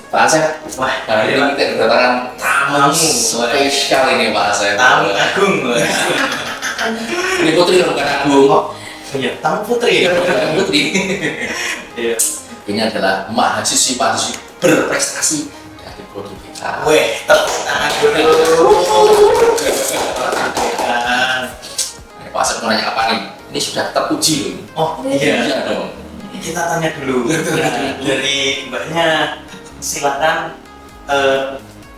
Pak Asep, wah hari ini kita kedatangan tamu spesial ini Pak Asep. Tamu agung. Ini putri bukan agung. Iya, tamu putri. Putri. Iya. Ini adalah mahasiswi berprestasi dari prodi kita. Weh, tepuk tangan dulu. Pak Asep mau nanya apa nih? Ini sudah teruji loh. Oh iya. Iya dong. Kita tanya dulu. Nah, dari mbaknya, silakan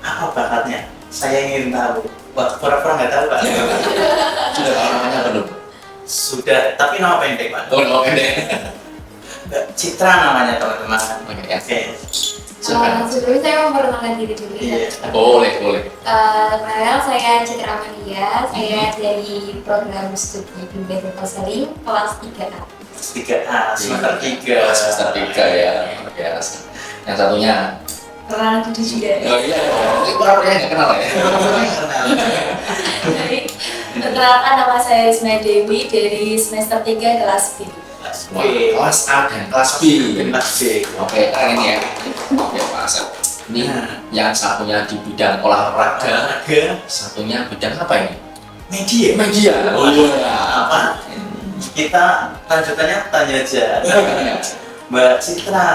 apa bakatnya? Saya ingin tahu. Wah, pura-pura nggak tahu Pak. Sudah tahu namanya belum? Sudah, tapi nama pendek Pak. Oh, oke deh. Mbak Citra namanya teman-teman. Oke ya. Oke. Silakan. Sebelumnya saya mau memperkenalkan diri dulu ya. Iya. Boleh. Perkenalkan saya Citra Amalia, saya dari program studi Bimbingan Konseling kelas 3A. 3A, semester 3. Semester 3 ya. Ya. Yang satunya. Perkenalan diri juga. Oh iya. Ini pura-pura nggak kenal ya. Jadi, perkenalkan nama saya Isma Dewi dari semester 3 kelas B. Wah, kelas A dan kelas B. Kelas B. Oke, keren ini ya. Oke, Pak Asep. Ini yang satunya di bidang olahraga, satunya bidang apa ini? Media. Media. Oh iya. Apa? Kita lanjutannya tanya aja. Mbak Citra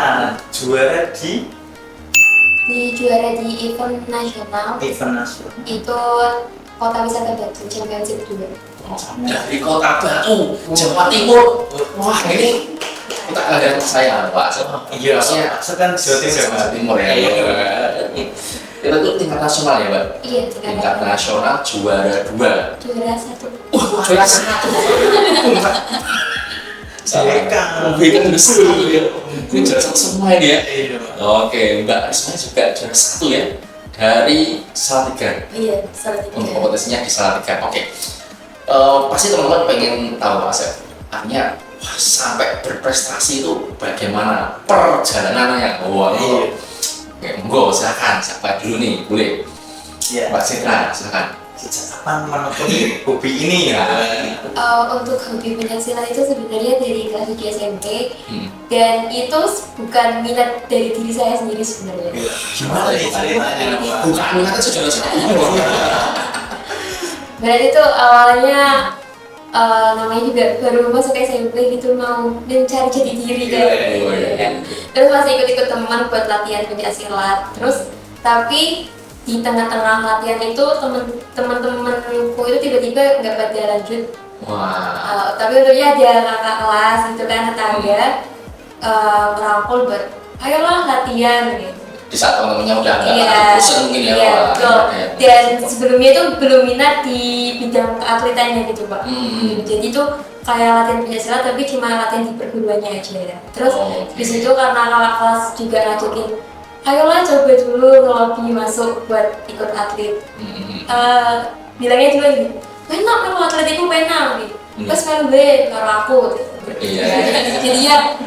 juara di Juara di event nasional event nasional. itu Kota Wisata Batu Championship 2. Dari Kota Batu, Jawa Timur. Wah, ini kita kehadiran saya, Pak Asep. Iya, Maksudnya kan Jawa Timur ya. Jawa Timur ya. Kita tuh tingkat nasional ya, Mbak? Iya, Tingkat nasional juara 2. Juara 1. Juara 1. Bukan besar ya. Ini juara 1 semua ini ya. Iya, Pak. Oke, Mbak Risma juga juara 1 ya dari Salatiga. Iya, salah Untuk 3. kompetisinya di Salatiga. Oke. Pasti teman-teman pengen tahu Pak Asep. Artinya wah, sampai berprestasi itu bagaimana perjalanannya? Wah, Iya. Oke, monggo silakan. Siapa dulu nih? Boleh. Iya. Mbak Citra, silakan. Sejak kapan menekuni hobi ini ya? Untuk hobi pencaksilat itu sebenarnya dari kelas 3 SMP Hmm. dan itu bukan minat dari diri saya sendiri sebenarnya. Gimana nih ceritanya? Pak? Bukan minat aja juara 1. Berarti itu awalnya namanya juga baru masuk SMP gitu mau mencari jati diri kan. Oh, iya. Terus masih ikut-ikut teman buat latihan pencaksilat. Terus tapi di tengah-tengah latihan itu teman-temanku itu tiba-tiba nggak pada lanjut. Wah. Tapi untungnya ada kakak kelas itu kan tetangga merangkul buat ayolah latihan gitu. Di saat teman-temannya udah nggak Iya, bosan mungkin ya. iya, Wah, betul. iya. Dan sebelumnya itu belum minat di bidang keatletannya gitu Pak. Jadi itu kayak latihan pencaksilat tapi cuma latihan di perguruannya aja ya. Terus Oh, oke. di situ karena kakak kelas juga ngajakin, ayolah coba dulu ngelobi masuk buat ikut atlet. Bilangnya juga gitu, penak kalau atlet itu penak gitu. Terus kan gue karo aku gitu. Iya. Jadi ya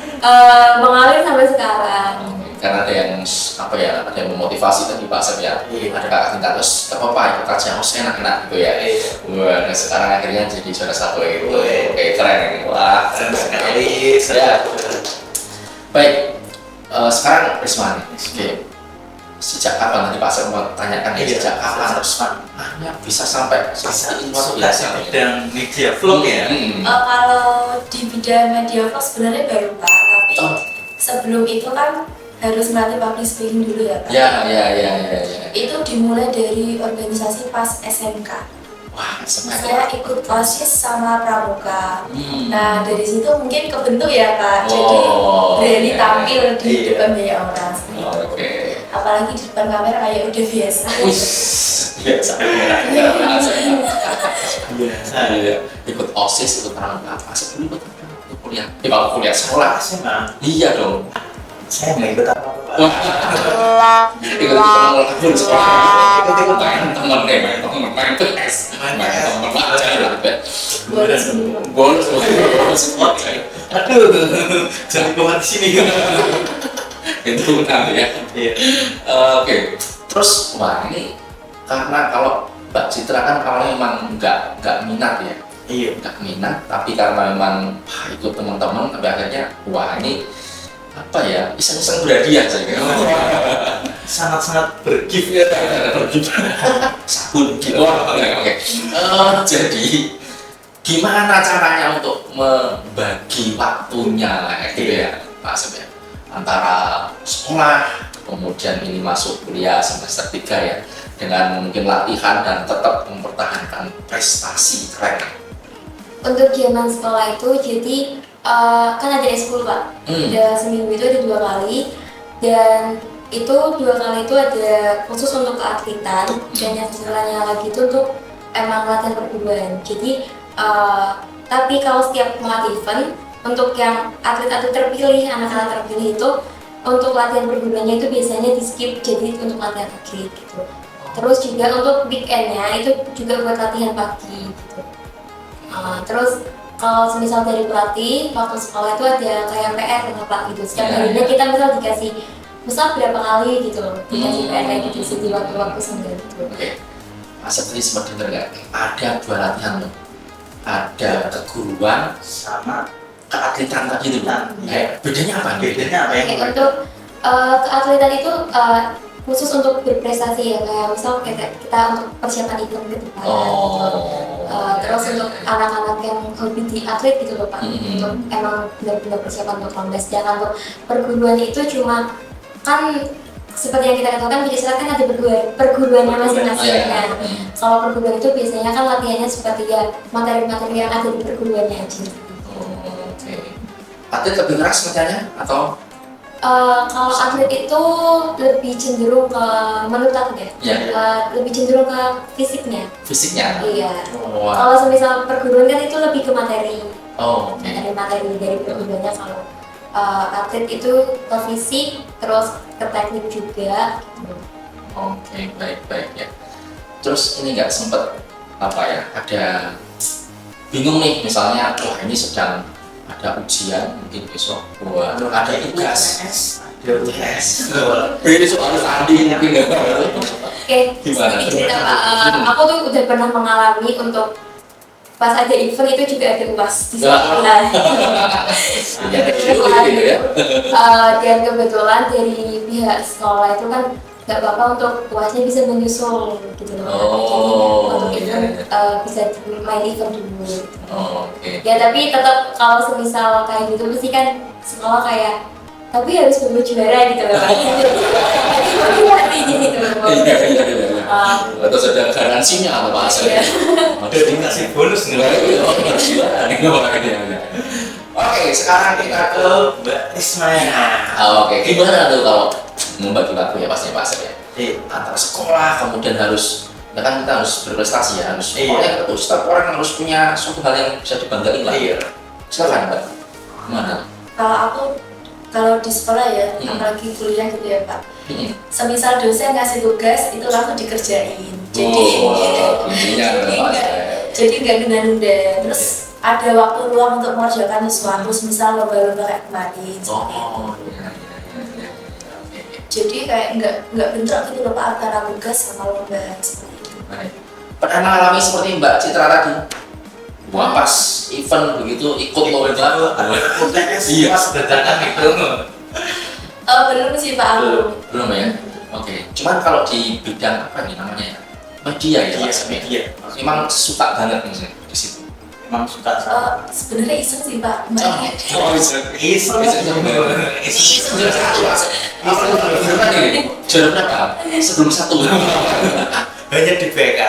mengalir sampai sekarang. Karena ada yang apa ya, ada yang memotivasi tadi Pak Asep ya. Ada kakak tingkat terus gak apa-apa ikut aja, harus enak-enak gitu ya. Wah, dan sekarang akhirnya jadi juara 1 gitu. Oke, keren ini. Wah, Keren sekali. Ya. Baik, sekarang Risma nih. Oke. Sejak kapan tadi Pak Asep mau tanyakan ya, sejak kapan hanya bisa sampai seperti ini luar Suka biasa. di bidang media vlog ya? Kalau di bidang media vlog sebenarnya baru Pak, tapi sebelum itu kan harus melatih public speaking dulu ya Pak. Ya. Itu dimulai dari organisasi pas SMK. Wah, semangat. Saya ikut OSIS sama Pramuka. Nah dari situ mungkin kebentuk ya Pak. Jadi berani tampil di depan banyak orang. Oke. Apalagi di depan kamera kayak udah biasa. Biasa. Biasa. Ikut OSIS, ikut pramuka. Asal dulu ikut kuliah. Kalau kuliah sekolah. SMA. Iya dong. Saya nggak ikut apa-apa Pak. Ikut teman sekolah. Ikut main PS. Main teman aja. Bonus. Aduh, jangan keluar di sini. Itu benar ya. Iya. Oke. Terus wah ini karena kalau Mbak Citra kan awalnya memang nggak minat ya. Iya. nggak minat, tapi karena memang ikut teman-teman, tapi akhirnya wah ini apa ya, iseng-iseng berhadiah saya kira. Sangat-sangat bergift ya. Sabun gitu. Oke. Jadi gimana caranya untuk membagi waktunya gitu ya Pak Asep ya, antara sekolah kemudian ini masuk kuliah semester 3 ya, dengan mungkin latihan dan tetap mempertahankan prestasi keren. Untuk zaman sekolah itu jadi kan ada eskul Pak, ada seminggu itu ada 2 kali, dan itu 2 kali itu ada khusus untuk keatletan, dan yang sisanya lagi itu untuk emang latihan perguruan. Jadi tapi kalau setiap mau event, untuk yang atlet-atlet terpilih, anak-anak terpilih itu untuk latihan perguruannya itu biasanya di skip jadi untuk latihan atlet gitu. Terus juga untuk weekendnya itu juga buat latihan pagi gitu. Terus kalau misal dari pelatih waktu sekolah itu ada kayak PR dengan Pak gitu. Setiap harinya kita misal dikasih misal berapa kali gitu, dikasih PR kayak gitu sih di waktu-waktu senggang gitu. Oke. Asep tadi sempat dengar nggak? Ada 2 latihan loh. Ada keguruan sama keatletan tadi itu. Bedanya apa? Bedanya apa ya? Untuk keatletan itu khusus untuk berprestasi ya, kayak misal kita untuk persiapan event ke depan. Terus untuk anak-anak yang hobi di atlet gitu loh Pak, untuk emang benar-benar persiapan untuk lomba. Sedangkan untuk perguruan itu cuma kan seperti yang kita katakan di Islam kan ada perguruannya masing-masing kan. Kalau perguruan itu biasanya kan latihannya seperti ya materi-materi yang ada di perguruannya aja. Oke. Atlet lebih keras latihannya atau? Kalau atlet itu lebih cenderung ke menurut aku ya, lebih cenderung ke fisiknya. Fisiknya? Iya. Kalau semisal perguruan kan itu lebih ke materi. Materi dari perguruannya. Kalau atlet itu ke fisik, terus ke teknik juga. Oke, baik ya. Terus ini nggak sempet apa ya? Ada bingung nih, misalnya wah ini sedang ada ujian mungkin besok, wah ada tugas. Besok harus tanding mungkin nggak? Oke, gimana? Cerita Pak, aku tuh udah pernah mengalami untuk pas ada event itu juga ada UAS di sekolah. Dan kebetulan dari pihak sekolah itu kan nggak apa-apa untuk UASnya bisa menyusul gitu loh. Untuk event bisa main event dulu. Ya tapi tetap kalau semisal kayak gitu pasti kan sekolah kayak tapi harus berbuat juara gitu loh. Jadi gitu loh. Terus ada garansinya apa bahasanya? Ada dikasih bonus nih. Oke, sekarang kita ke Mbak Risma. Oke, gimana tuh kalau membagi waktu ya pastinya Pak Asep ya? Antara sekolah kemudian harus, ya kan kita harus berprestasi ya, harus pokoknya itu setiap orang harus punya suatu hal yang bisa dibanggain lah. Silakan Mbak. Gimana? Kalau di sekolah ya, apalagi kuliah gitu ya Pak. Semisal dosen ngasih tugas itu langsung dikerjain. Jadi nggak nunda-nunda. Terus ada waktu luang untuk mengerjakan sesuatu, misal lomba-lomba kayak kemarin. Jadi kayak nggak bentrok gitu loh Pak antara tugas sama lomba seperti itu. Pernah mengalami seperti Mbak Citra tadi? Wah pas event begitu ikut lomba. Iya, sedangkan itu. Belum sih Pak aku. Belum ya? Oke. Cuman kalau di bidang apa nih namanya ya? Media ya Pak Asep? Media. Memang suka banget misalnya di situ. Emang suka sama. Sebenarnya iseng sih Pak. Juara berapa? Sebelum 1. Hanya di BK.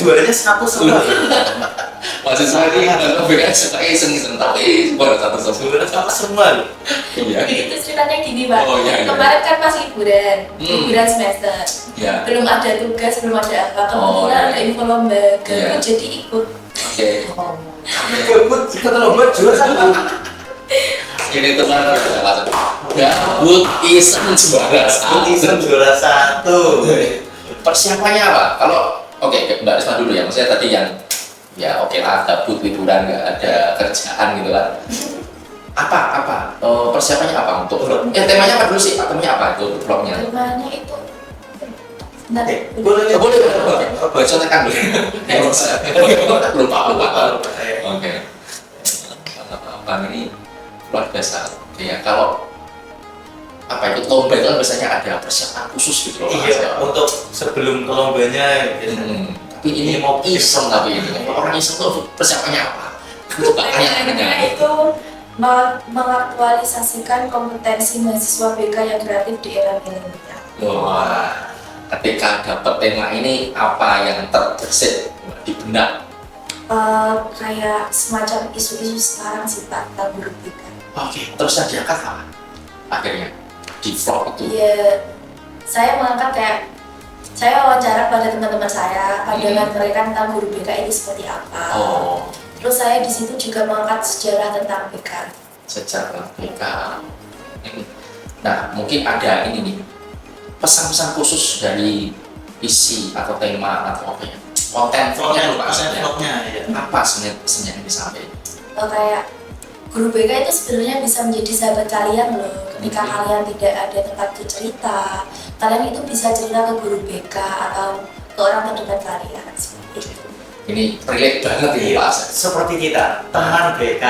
Juaranya 1 semua. Masih saya ini BK suka iseng-iseng tapi baru 1 Juara 1 semua loh. Iya. Itu ceritanya gini Pak. Iya. Kemarin kan pas liburan semester. Iya. Belum ada tugas, belum ada apa. Kebetulan ada info lomba, jadi ikut. Oke. Ikut lomba juara 1. Ini teman kita Pak. Gabut iseng juara 1. Persiapannya apa? Kalau Mbak Risma dulu ya, maksudnya tadi yang ya oke lah gabut liburan nggak ada kerjaan gitu kan. Apa persiapannya apa untuk vlog? Temanya apa dulu sih? Temanya apa itu vlognya? Temanya itu Nah, Boleh. Boleh. Contohkan dulu. Lupa. Oke. Bang ini luar biasa. Ya kalau apa itu lomba itu kan biasanya ada persiapan khusus gitu loh. Iya, untuk sebelum ke lombanya biasanya. Tapi ini mau iseng tapi ini orang iseng tuh persiapannya apa? Itu tanya. itu mengaktualisasikan kompetensi mahasiswa BK yang kreatif di era milenial. Wah, ketika dapat tema ini apa yang terbesit di benak? Kayak semacam isu-isu sekarang sih Pak tentang guru BK. Oke, terus yang diangkat apa? Akhirnya di vlog itu. Iya, saya mengangkat kayak saya wawancara pada teman-teman saya, pandangan mereka tentang guru BK itu seperti apa. Oh, Terus saya di situ juga mengangkat sejarah tentang BK. secara BK. Nah, mungkin ada ini nih pesan-pesan khusus dari isi atau tema atau apa ya? Konten vlognya lupa maksudnya. Vlognya ya. Apa sebenarnya pesannya yang disampaikan? Kayak guru BK itu sebenarnya bisa menjadi sahabat kalian loh. Ketika kalian tidak ada tempat bercerita, kalian itu bisa cerita ke guru BK atau ke orang terdekat kalian. Seperti itu. Ini relate banget ini Iya, Pak Asep. seperti kita, teman BK.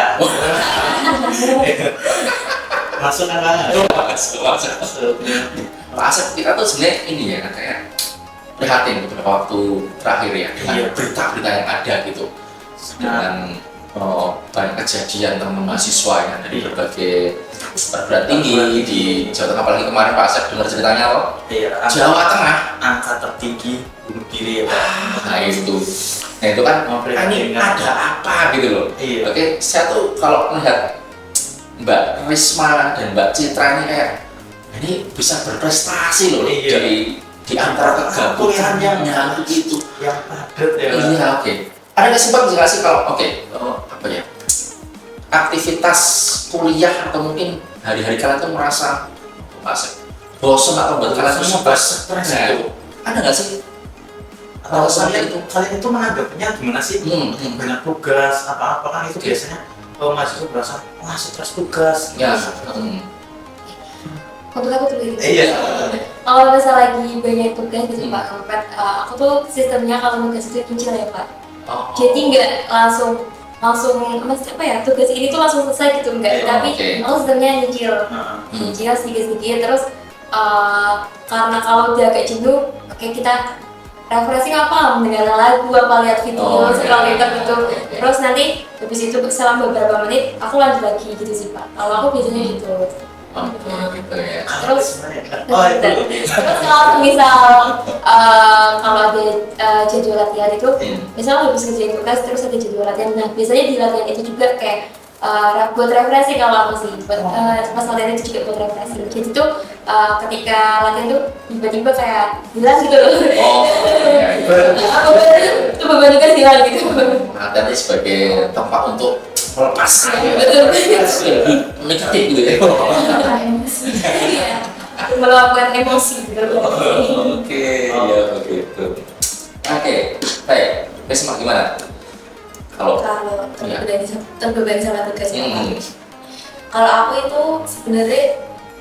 Masuk kan banget. Pak Asep kita tuh sebenarnya ini ya kayak prihatin beberapa waktu terakhir ya dengan Iya. berita-berita yang ada gitu dengan banyak kejadian teman mahasiswa yang dari berbagai perguruan tinggi di Jawa Tengah, apalagi kemarin Pak Asep dengar ceritanya loh Iya, Jawa Tengah. angka tertinggi bunuh diri ya Pak. Nah itu kan ini ada apa gitu loh. Iya. Oke, saya tuh kalau melihat Mbak Risma dan Mbak Citra ini kayak ini bisa berprestasi loh Iya. di antara kegabutan yang itu. Yang padat ya. Iya, oke. Ada nggak sempat nggak kalau apa ya aktivitas kuliah atau mungkin hari-hari kalian tuh merasa bosan atau buat kalian tuh super stres gitu? Ada nggak sih? Alasannya itu? Kalian itu menanggapnya gimana sih? Banyak tugas apa-apa kan itu Oke. biasanya mahasiswa berasa wah stres tugas. Ya. Untuk aku dulu gitu. Iya. Kalau misalnya lagi banyak tugas gitu Pak, aku tuh sistemnya kalau tugas itu kincir ya Pak. Jadi nggak langsung apa ya tugas ini tuh langsung selesai gitu enggak, Iya, tapi oke. aku sistemnya nyicil sedikit-sedikit terus karena kalau udah agak jenuh, oke kita refreshing apa, mendengar lagu apa lihat video sekali gitu. Terus nanti habis itu selama beberapa menit aku lanjut lagi gitu sih Pak. Kalau aku biasanya gitu. Gitu ya. Terus Oh itu. terus kalau misal kalau ada jadwal latihan itu misal habis ngerjain tugas terus ada jadwal latihan, nah biasanya di latihan itu juga kayak buat refreshing kalau aku sih buat pas latihan itu juga buat refreshing. Jadi tuh ketika latihan tuh tiba-tiba kayak hilang gitu loh. Iya. Itu beban tugas hilang gitu. Latihan ini sebagai tempat untuk melepas Betul. negatif gitu ya. Iya. Meluapkan emosi gitu. Oke, ya begitu. Oke, baik. Risma gimana? Kalau terbebani sama tugasnya Pak. Kalau aku itu sebenarnya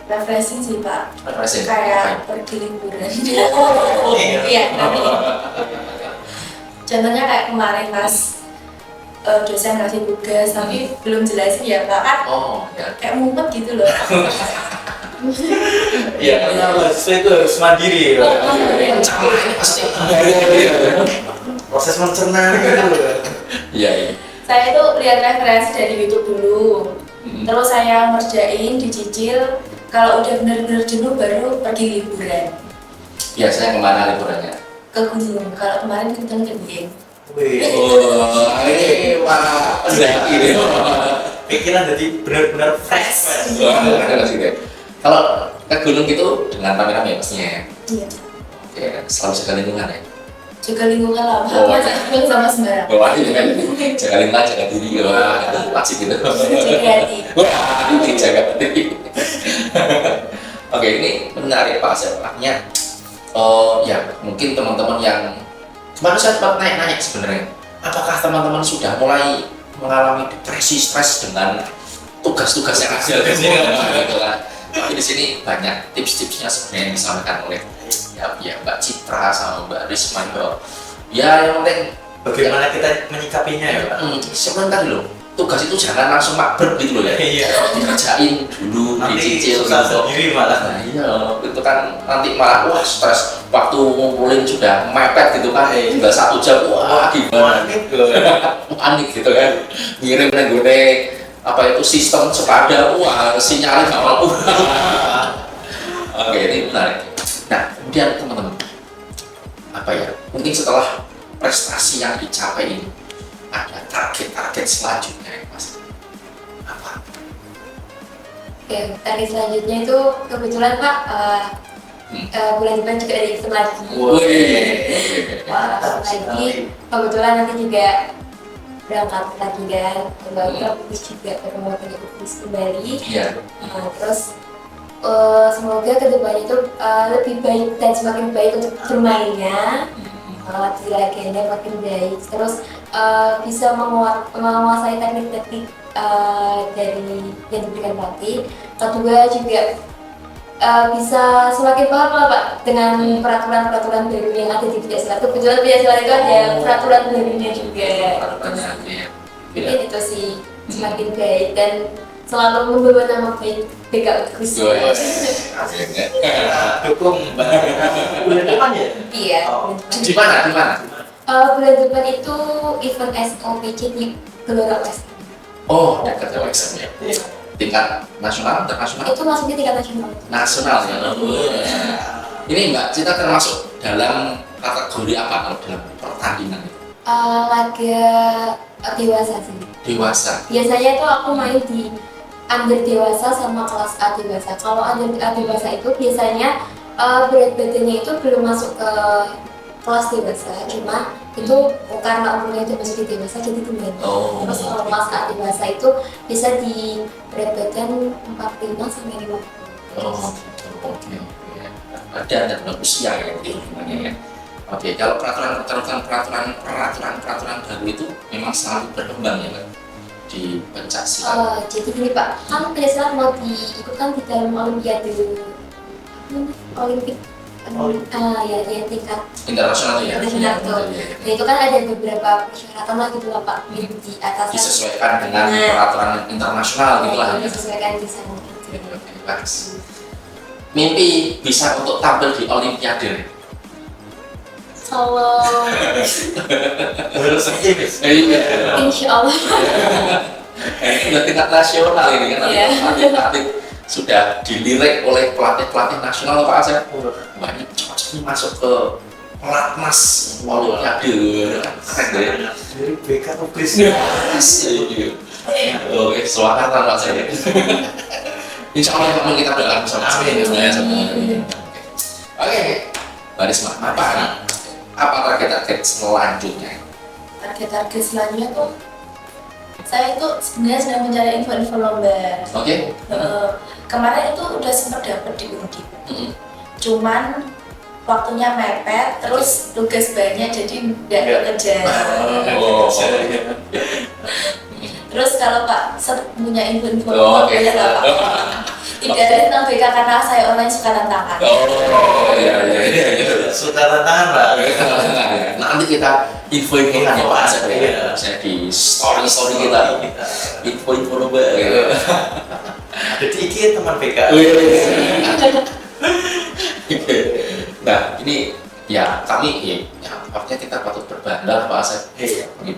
refreshing sih Pak. refreshing. Kayak pergi liburan. Iya. Iya. Contohnya kayak kemarin pas dosen ngasih tugas tapi belum jelasin ya Pak, kan Oh, ya. kayak mumet gitu loh. Iya, karena mahasiswa itu harus mandiri. Ya. Sama ini pasti. Proses mencerna gitu. Iya, iya. Saya itu lihat referensi dari YouTube dulu, terus saya ngerjain, dicicil. Kalau udah benar-benar jenuh baru pergi liburan Biasanya kemana liburannya? ke gunung. Kalau kemarin kita ke Dieng. Wih, Oh, ini Pak. Ini. pikiran jadi benar-benar fresh. Kalau ke gunung gitu dengan rame-rame pastinya ya. Iya. Oke, selalu jaga lingkungan ya. Juga lingkungan lah, Oh. jangan sama sembarang. Wah, ini kan jaga lingkungan, jaga diri, wah, itu wajib gitu. Jadi hati. Wah, ini jaga diri. Oke, ini menarik Pak Asep. Artinya, ya mungkin teman-teman yang kemarin saya sempat nanya sebenarnya, apakah teman-teman sudah mulai mengalami depresi, stres dengan tugas-tugas yang ada gitu kan. Tapi di sini banyak tips-tipsnya sebenarnya yang disampaikan oleh ya ya Mbak Citra sama Mbak Risma ya yang penting Bagaimana kita menyikapinya ya Pak? sebentar loh, tugas itu jangan langsung makber gitu loh ya. Iya. Dikerjain dulu, Nanti dicicil susah gitu. sendiri malah. Nah iya, itu kan nanti malah wah stres waktu ngumpulin sudah mepet gitu kan, tinggal 1 jam, wah gimana? Panik gitu kan, ngirim gue apa itu sistem sekada, wah sinyalnya nggak mampu. Oke, ini menarik. Nah, kemudian teman-teman, apa ya? Mungkin setelah prestasi yang dicapai ini ada target-target selanjutnya, Mas. Apa? Oke, target selanjutnya itu kebetulan Pak bulan depan juga ada event lagi. Lagi kebetulan nanti juga berangkat lagi kan, kita fokus juga penguatan fokus kembali. Iya. Terus semoga kedepannya itu lebih baik dan semakin baik untuk bermainnya. Di laganya makin baik, terus bisa menguasai teknik-teknik dari yang diberikan pelatih. Kedua juga bisa semakin paham lah Pak dengan peraturan-peraturan baru yang ada di Pencaksilat. Kebetulan Pencaksilat itu ada peraturan barunya juga. Mungkin itu sih semakin baik dan selalu membawa nama baik BK Utkris. Dukung bulan depan ya? Iya. Di mana? Bulan depan itu event SOPC di Gelora West. Oh, dekat sama XM ya. Tingkat nasional, internasional? Itu masuknya tingkat nasional. Nasional ya. Ini Mbak Cita termasuk dalam kategori apa kalau dalam pertandingan itu? Laga dewasa sih. Dewasa. Biasanya itu aku main di under dewasa sama kelas A dewasa. Kalau under A dewasa itu biasanya berat badannya itu belum masuk ke kelas dewasa, cuma itu karena umurnya itu masih di dewasa jadi tinggal. Terus kalau kelas A dewasa itu bisa di berat badan 45 sampai 50. Oke. Ada usia ya hitungannya ya. Oke, kalau peraturan baru itu memang selalu berkembang ya Pak di Pencaksilat. Jadi gini Pak, kan Pencaksilat mau diikutkan di dalam Olimpiade Olimpik. Ya tingkat Internasional ya. Internasional tuh. Nah, itu kan ada beberapa persyaratan lah gitu lah Pak, di atas disesuaikan dengan peraturan internasional gitu lah. Disesuaikan di sana. Bagus. Mimpi bisa untuk tampil di Olimpiade. Kalau Harus optimis. insya Allah. Udah tingkat nasional ini kan, atlet sudah dilirik oleh pelatih nasional Pak Asep. Banyak cocok masuk ke pelatnas Olimpiade. Keren deh. Dari BK Utkris. Oke, semangat Pak Asep. Insya Allah kita doakan sama-sama. Oke, Mbak Risma, apa target-target selanjutnya? Target-target selanjutnya tuh saya itu sebenarnya sedang mencari info-info lomba. Oke. Kemarin itu udah sempat dapet di Undip. Cuman waktunya mepet, terus tugas banyak jadi nggak kekejar. Terus kalau Pak punya info-info lomba ya nggak apa-apa. Tidak ada tentang BK karena saya online suka tantangan. Iya. Suka tantangan Pak. Nanti kita info-info ya Pak Asep ya. Saya di story kita info-info lomba. Ada di IG teman BK. Nah ini ya kami ya artinya kita patut berbangga Pak Asep. Ini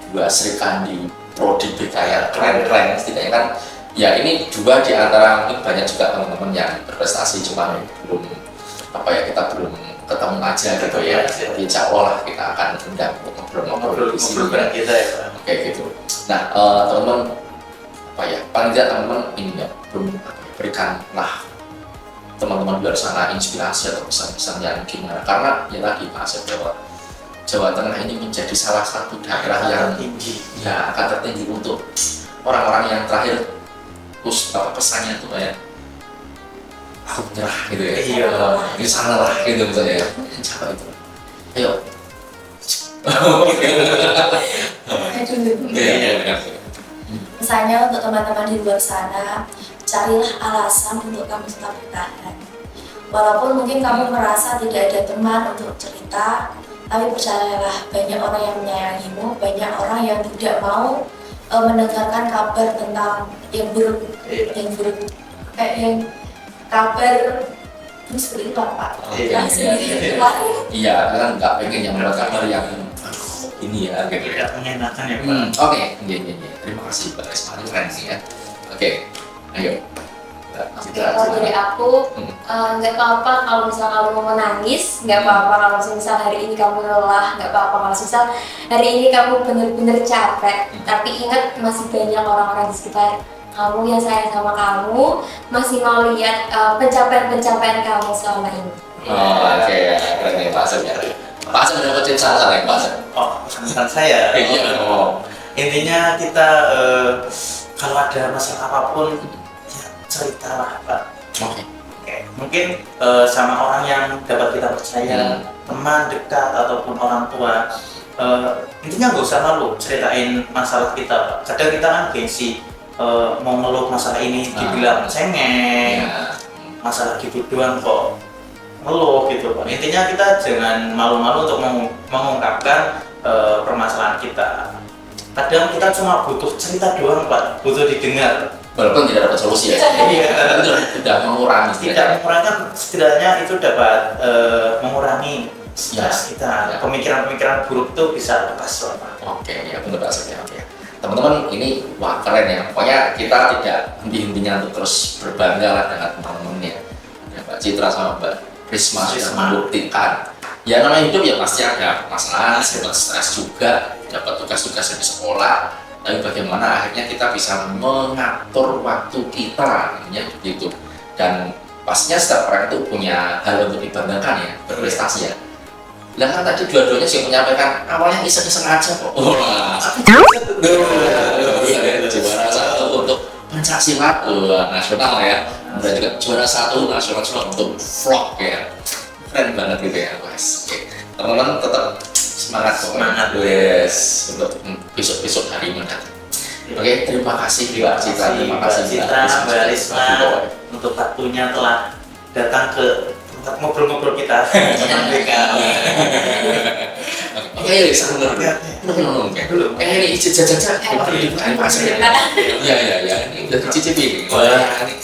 2 serikandi prodi BK ya keren-keren setidaknya kan. Ya ini 2 di antara mungkin banyak juga teman-teman yang berprestasi cuma belum kita belum ketemu aja gitu ya. Jadi insya Allah lah kita akan undang untuk ngobrol-ngobrol di sini kita ya Pak. kayak gitu. Nah teman-teman paling tidak teman-teman ini ya belum berikanlah teman-teman di luar sana inspirasi atau pesan-pesan yang gimana, karena ya tadi Pak Asep Jawa Tengah ini menjadi salah satu daerah yang tinggi ya akan tertinggi untuk orang-orang yang terakhir pesannya tuh kayak aku menyerah gitu ya. Iya. Ini sana lah gitu misalnya ya. Siapa itu? Ayo. Iya. Misalnya untuk teman-teman di luar sana, carilah alasan untuk kamu tetap bertahan. Walaupun mungkin kamu merasa tidak ada teman untuk cerita, tapi percayalah banyak orang yang menyayangimu, banyak orang yang tidak mau mendengarkan kabar tentang yang buruk, kayak yang kabar ini seperti itu Pak. Iya. Iya, kan nggak pengen yang mendapat kabar yang aduh, ini ya gitu ya. Tidak mengenakan ya Pak. Oke, iya. Terima kasih Mbak Risma, ini keren sih ya. Oke, ayo. Oke, kalau dari aku nggak apa-apa kalau misalnya kamu mau menangis, nggak apa-apa kalau misal hari ini kamu lelah, nggak apa-apa kalau misal hari ini kamu benar-benar capek. Tapi ingat masih banyak orang-orang di sekitar kamu yang sayang sama kamu, masih mau lihat pencapaian-pencapaian kamu selama ini. Oke, keren nih Pak Asep ya. Pak Asep dapat tips salah ya Pak Asep? Oh, pesan saya. Iya. Intinya kita kalau ada masalah apapun ya ceritalah Pak. Oke. Mungkin sama orang yang dapat kita percaya, teman dekat ataupun orang tua. Intinya nggak usah malu ceritain masalah kita Pak. Kadang kita kan gengsi mau ngeluh masalah ini dibilang cengeng, masalah gitu doang kok ngeluh gitu Pak. Intinya kita jangan malu-malu untuk mengungkapkan permasalahan kita. Kadang kita cuma butuh cerita doang Pak, butuh didengar. Walaupun tidak dapat solusi ya. Iya. Tidak mengurangi. Tidak mengurangi, setidaknya itu dapat mengurangi stres kita. Pemikiran-pemikiran buruk itu bisa lepas Pak. Oke, ya benar Pak Asep ya. Oke. Teman-teman ini wah keren ya. Pokoknya kita tidak henti-hentinya untuk terus berbangga lah dengan teman-teman ya. Mbak Citra sama Mbak Risma sudah membuktikan. Ya namanya hidup ya pasti ada masalah, sempat stres juga, dapat tugas-tugas di sekolah. Tapi bagaimana akhirnya kita bisa mengatur waktu kita, ya begitu. Dan pastinya setiap orang itu punya hal untuk dibanggakan ya, berprestasi ya. Lah kan tadi dua-duanya sih menyampaikan awalnya iseng-iseng aja kok. Wah, juara satu untuk pencaksilat nasional ya, dan juga juara satu nasional untuk vlog ya. Keren banget gitu ya, guys. Oke, teman-teman tetap semangat guys untuk besok-besok hari mendatang. Oke, terima kasih Mbak Citra, terima kasih Mbak Risma untuk waktunya telah datang ke tempat ngobrol-ngobrol kita. Oke, sabar dulu. Ini jajak apa di Pak Asep ya? Iya, ini udah dicicipi. Wah, ini